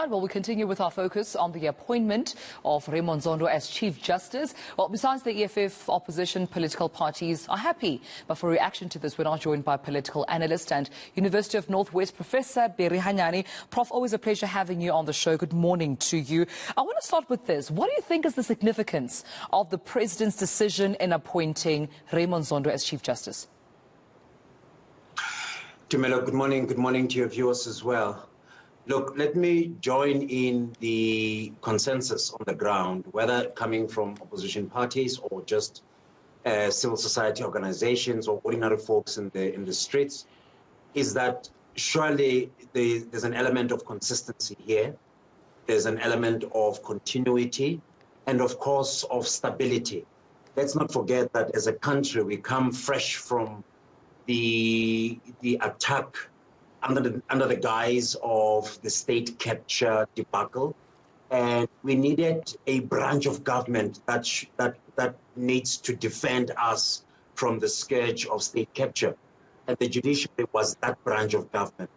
Right, well, we continue with our focus on the appointment of Raymond Zondo as Chief Justice. Well, besides the EFF, opposition political parties are happy. But for reaction to this, we're now joined by political analyst and University of Northwest Professor Hanyane. Prof, always a pleasure having you on the show. Good morning to you. I want to start with this. What do you think is the significance of the President's decision in appointing Raymond Zondo as Chief Justice? Tumelo, good morning. Good morning to your viewers as well. Look, let me join in the consensus on the ground, whether coming from opposition parties or just civil society organizations or ordinary folks in the streets, is that surely there's an element of consistency here. There's an element of continuity and, of course, of stability. Let's not forget that as a country, we come fresh from the attack under the guise of the state capture debacle, and we needed a branch of government that needs to defend us from the scourge of state capture, and the judiciary was that branch of government.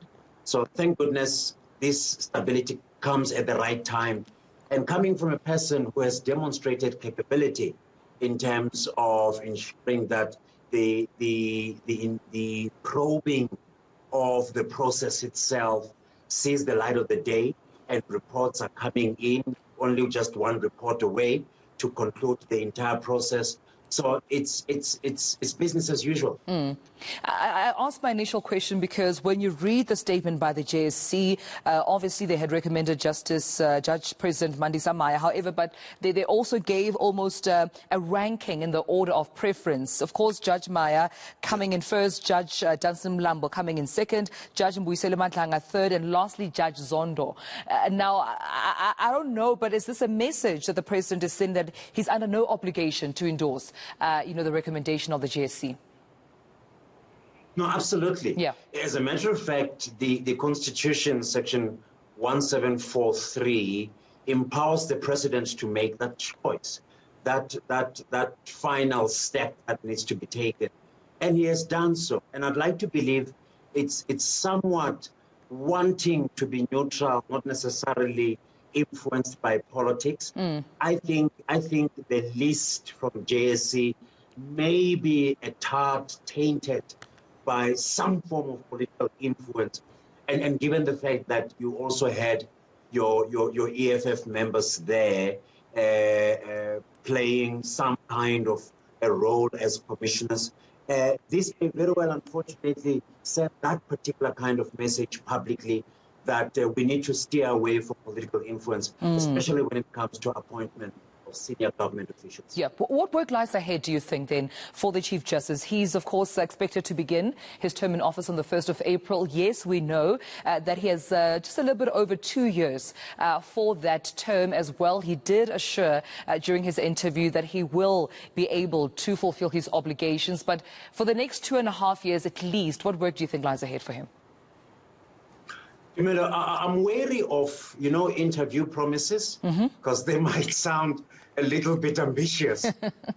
So thank goodness this stability comes at the right time, and coming from a person who has demonstrated capability in terms of ensuring that the probing of the process itself sees the light of the day, and reports are coming in, only just one report away to conclude the entire process. So it's business as usual. I asked my initial question because when you read the statement by the JSC, obviously they had recommended Judge President Mandisa Maya. However, but they also gave almost a ranking in the order of preference. Of course, Judge Maya coming in first, Judge Danson Mlambo coming in second, Judge Mbuyiseni Matlanga third, and lastly Judge Zondo. Now, I don't know, but is this a message that the President is saying that he's under no obligation to endorse the recommendation of the JSC? No, absolutely. Yeah. As a matter of fact, the Constitution, Section 1743, empowers the President to make that choice, that final step that needs to be taken. And he has done so. And I'd like to believe it's somewhat wanting to be neutral, not necessarily influenced by politics. I think the list from JSC may be a tad tainted by some form of political influence, and given the fact that you also had your EFF members there playing some kind of a role as commissioners, this may very well, unfortunately, send that particular kind of message publicly that we need to steer away from political influence, especially when it comes to appointment of senior government officials. Yeah. What work lies ahead, do you think, then, for the Chief Justice? He's, of course, expected to begin his term in office on the 1st of April. Yes, we know that he has just a little bit over 2 years for that term as well. He did assure during his interview that he will be able to fulfill his obligations. But for the next 2.5 years at least, what work do you think lies ahead for him? I'm wary of, interview promises, because they might sound a little bit ambitious.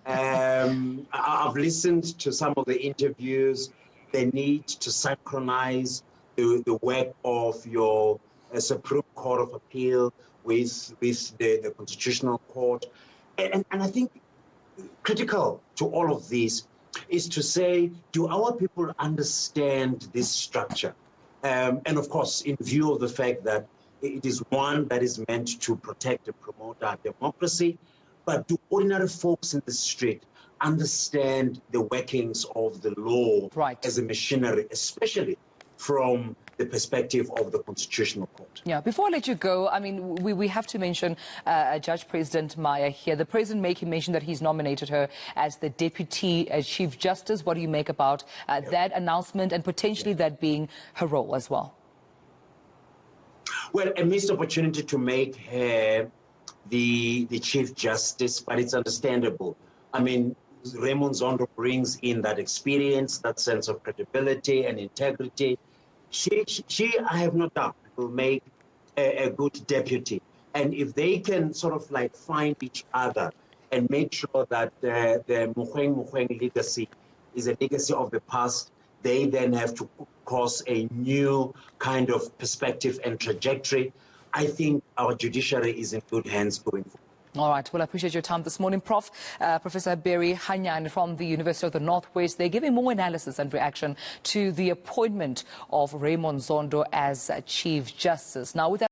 I've listened to some of the interviews. They need to synchronize the work of your Supreme Court of Appeal with the Constitutional Court. And I think critical to all of this is to say, do our people understand this structure? And of course, in view of the fact that it is one that is meant to protect and promote our democracy, but do ordinary folks in the street understand the workings of the law as a machinery, especially from the perspective of the Constitutional Court? Yeah, before I let you go, I mean, we have to mention Judge President Maya here. The President mentioned that he's nominated her as the Deputy Chief Justice. What do you make about that announcement and potentially that being her role as well? Well, a missed opportunity to make her the Chief Justice, but it's understandable. I mean, Raymond Zondo brings in that experience, that sense of credibility and integrity. She, I have no doubt, will make a good deputy. And if they can sort of like find each other and make sure that the Mukhweng legacy is a legacy of the past, they then have to course a new kind of perspective and trajectory. I think our judiciary is in good hands going forward. All right. Well, I appreciate your time this morning, Prof. Professor Barry Hanyane from the University of the Northwest. They're giving more analysis and reaction to the appointment of Raymond Zondo as Chief Justice. Now, with that